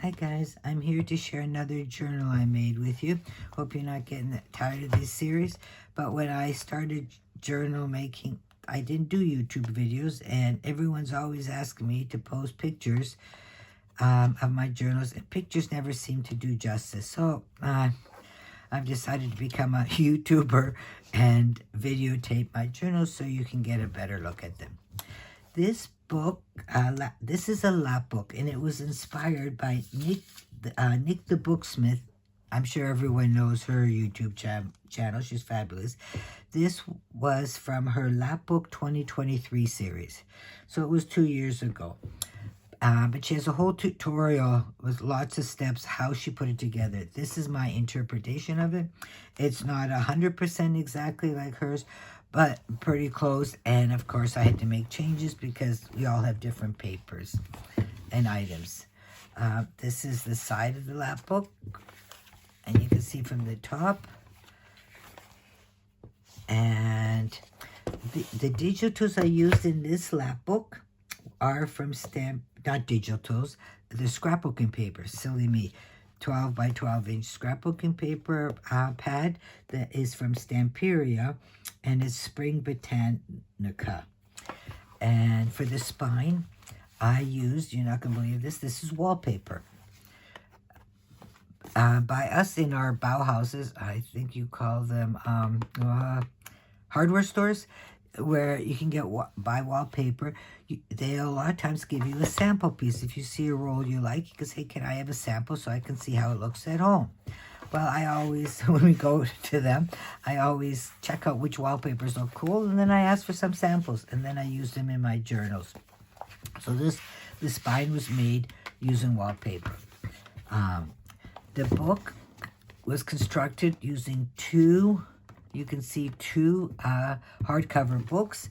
Hi guys, I'm here to share another journal I made with you. Hope you're not getting tired of this series. But when I started journal making, I didn't do YouTube videos, and everyone's always asking me to post pictures of my journals, and pictures never seem to do justice. So I've decided to become a YouTuber and videotape my journals so you can get a better look at them. This book, this is a Lapbook, and it was inspired by Nick the Booksmith. I'm sure everyone knows her YouTube channel. She's fabulous. This was from her Lapbook 2023 series. So it was 2 years ago. But she has a whole tutorial with lots of steps how she put it together. This is my interpretation of it. It's not 100% exactly like hers, but pretty close. And of course I had to make changes because we all have different papers and items. This is the side of the Lapbook, and you can see from the top. And the digitals I used in this Lapbook are from not digitals, the scrapbooking paper, silly me. 12 by 12 inch scrapbooking paper pad that is from Stamperia, and it's Spring Botanica. And for the spine, I used, you're not going to believe this is wallpaper. By us in our Bauhauses, I think you call them hardware stores, where you can buy wallpaper. They a lot of times give you a sample piece. If you see a roll you like, you can say, can I have a sample so I can see how it looks at home? Well, I always, when we go to them, I always check out which wallpapers look cool, and then I ask for some samples, and then I use them in my journals. So the spine was made using wallpaper. The book was constructed using two hardcover books.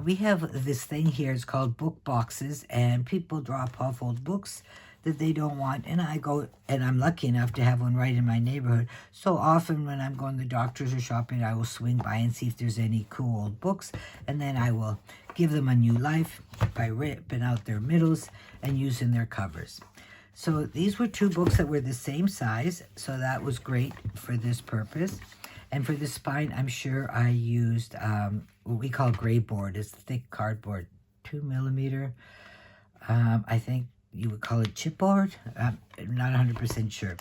We have this thing here, it's called book boxes, and people drop off old books that they don't want, and I go, and I'm lucky enough to have one right in my neighborhood. So often when I'm going to the doctors or shopping, I will swing by and see if there's any cool old books, and then I will give them a new life by ripping out their middles and using their covers. So these were two books that were the same size, so that was great for this purpose. And for the spine, I'm sure I used what we call gray board. It's thick cardboard, 2 millimeter. I think you would call it chipboard. I'm not 100% sure.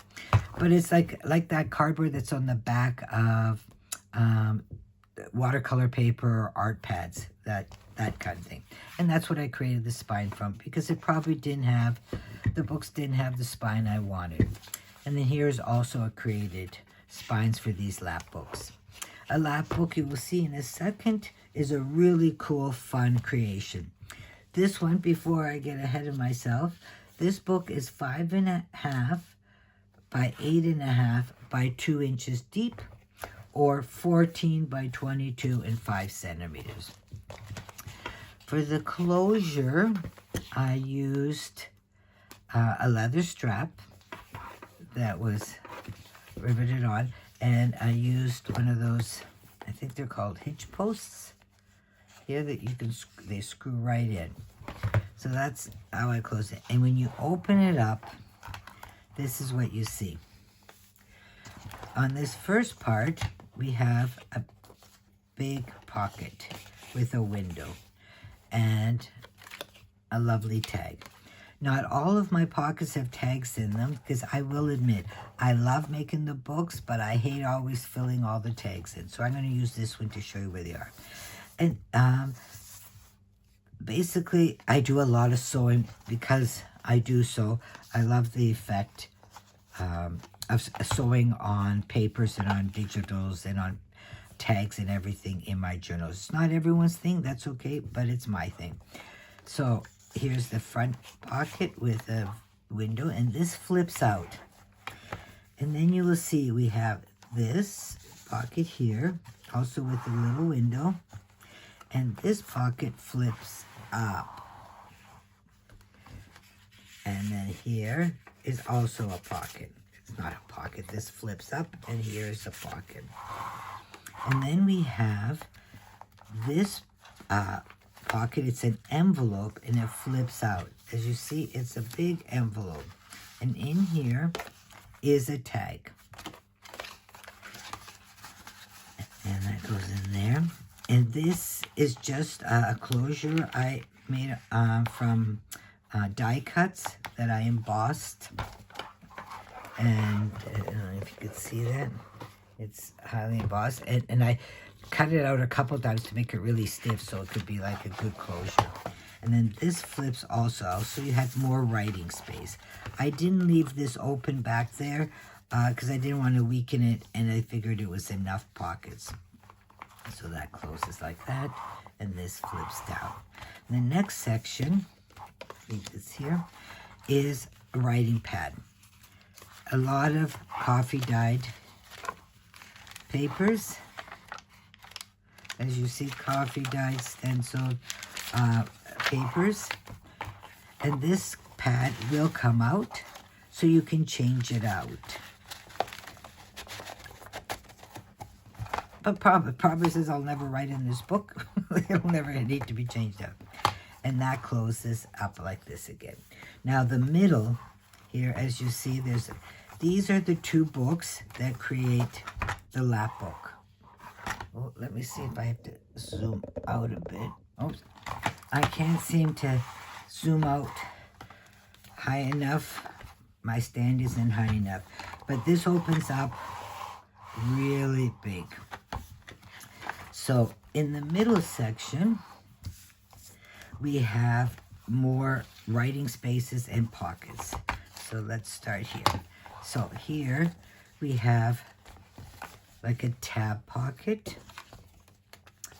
But it's like that cardboard that's on the back of watercolor paper or art pads, that kind of thing. And that's what I created the spine from, because it probably the books didn't have the spine I wanted. And then here's also created spines for these lap books. A lap book, you will see in a second, is a really cool, fun creation. This one, before I get ahead of myself, this book is 5.5 by 8.5 by 2 inches deep, or 14 by 22 and 5 centimeters. For the closure, I used a leather strap that was riveted on, and I used one of those, I think they're called hitch posts here, that they screw right in. So that's how I close it. And when you open it up, this is what you see. On this first part, we have a big pocket with a window and a lovely tag. Not all of my pockets have tags in them, because I will admit, I love making the books, but I hate always filling all the tags in. So I'm going to use this one to show you where they are. And basically, I do a lot of sewing because I do sew. I love the effect of sewing on papers and on digitals and on tags and everything in my journals. It's not everyone's thing, that's okay, but it's my thing. So here's the front pocket with a window, and this flips out. And then you will see we have this pocket here, also with a little window, and this pocket flips up. And then here is also a pocket. It's not a pocket, this flips up, and here's a pocket. And then we have this pocket. It's an envelope, and it flips out. as you see, it's a big envelope. And in here is a tag. And that goes in there. And this is just a closure I made from die cuts that I embossed. And I don't know if you could see that. It's highly embossed. And I cut it out a couple times to make it really stiff so it could be like a good closure. And then this flips also, so you have more writing space. I didn't leave this open back there because I didn't want to weaken it, and I figured it was enough pockets. So that closes like that, and this flips down. And the next section, leave this here, is a writing pad. A lot of coffee dyed papers. As you see, coffee dyed stenciled papers. And this pad will come out so you can change it out. But problem is I'll never write in this book. It'll never need to be changed out. And that closes up like this again. Now the middle here, as you see, these are the two books that create the Lapbook. Well, let me see if I have to zoom out a bit. Oops. I can't seem to zoom out high enough. My stand isn't high enough. But this opens up really big. So in the middle section, we have more writing spaces and pockets. So let's start here. So here we have like a tab pocket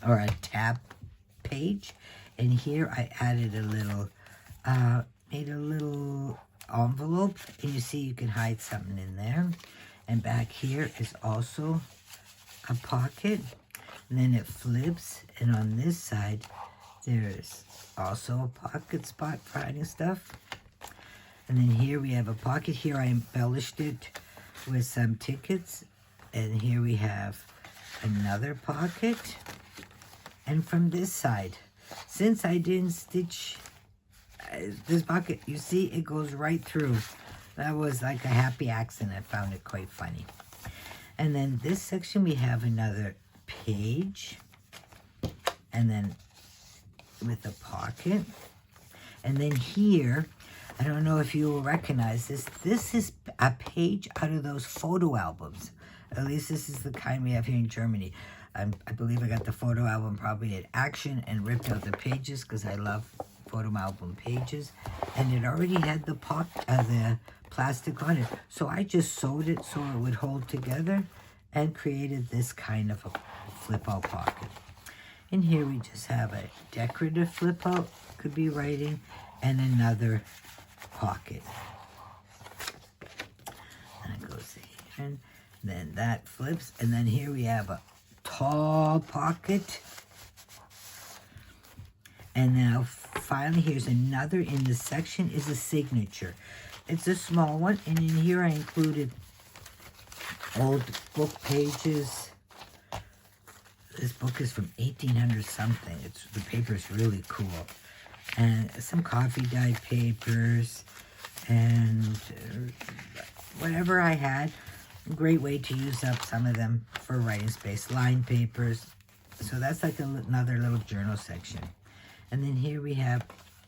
or a tab page. And here I added a little, made a little envelope. And you see you can hide something in there. And back here is also a pocket. And then it flips. And on this side, there's also a pocket spot for hiding stuff. And then here we have a pocket. Here I embellished it with some tickets. And here we have another pocket. And from this side, since I didn't stitch this pocket, you see it goes right through. That was like a happy accident. I found it quite funny. And then this section we have another page. And then with a pocket. And then here, I don't know if you will recognize this. This is a page out of those photo albums. At least this is the kind we have here in Germany. I believe I got the photo album probably at Action and ripped out the pages because I love photo album pages. And it already had the plastic on it. So I just sewed it so it would hold together and created this kind of a flip-out pocket. In here we just have a decorative flip-out, could be writing, and another pocket. That goes here, and then that flips, and then here we have a tall pocket. And now finally here's another in this section is a signature. It's a small one, and in here I included old book pages. This book is from 1800 something. The paper is really cool. And some coffee dyed papers and whatever I had. A great way to use up some of them for writing space. Line papers. So that's like another little journal section. And then here we have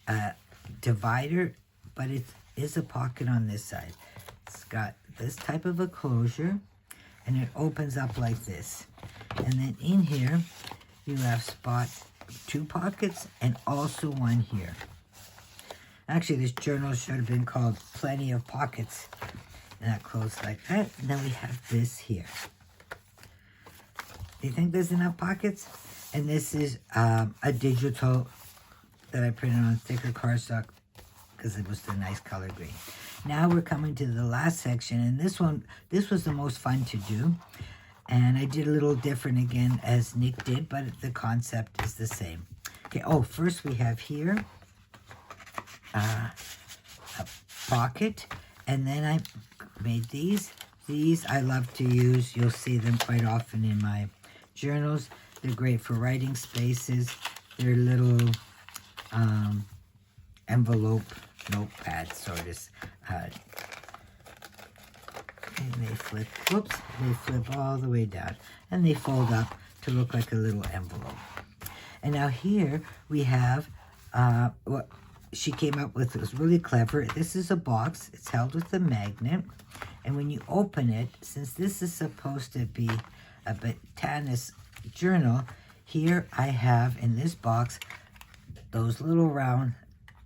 a divider, but it is a pocket on this side. It's got this type of a closure, and it opens up like this. And then in here, you have two pockets and also one here. Actually, this journal should have been called Plenty of Pockets. And that closes like that. And then we have this here. Do you think there's enough pockets? And this is a digital that I printed on thicker cardstock because it was the nice color green. Now we're coming to the last section. And this was the most fun to do. And I did a little different again as Nick did, but the concept is the same. Okay, first we have here a pocket, and then I made these. These I love to use. You'll see them quite often in my journals. They're great for writing spaces. They're little envelope notepad sort of. And they flip, whoops, they flip all the way down. And they fold up to look like a little envelope. And now here we have what she came up with. It was really clever. This is a box. It's held with a magnet. And when you open it, since this is supposed to be a botanist journal, here I have in this box those little round,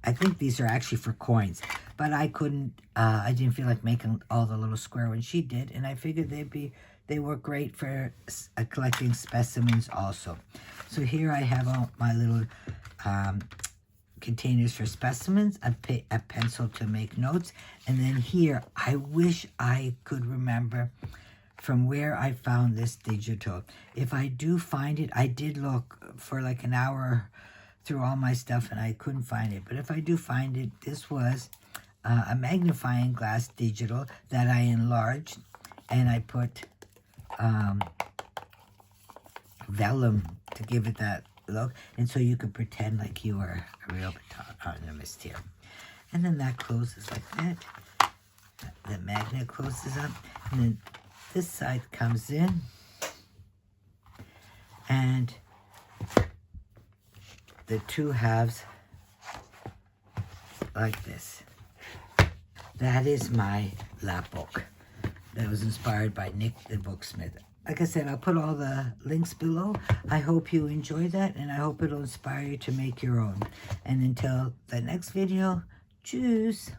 I think these are actually for coins, but I didn't feel like making all the little square ones. She did, and I figured they work great for collecting specimens also. So here I have all my little containers for specimens, a pencil to make notes, and then here I wish I could remember from where I found this digital. If I do find it, I did look for like an hour through all my stuff and I couldn't find it, but if I do find it, this was a magnifying glass digital that I enlarged, and I put vellum to give it that look, and so you could pretend like you were a real botanist here. And then that closes like that. The magnet closes up, and then this side comes in, and the two halves like this. That is my Lapbook that was inspired by Nick the Booksmith. Like I said, I'll put all the links below. I hope you enjoy that, and I hope it'll inspire you to make your own. And until the next video, tschüss.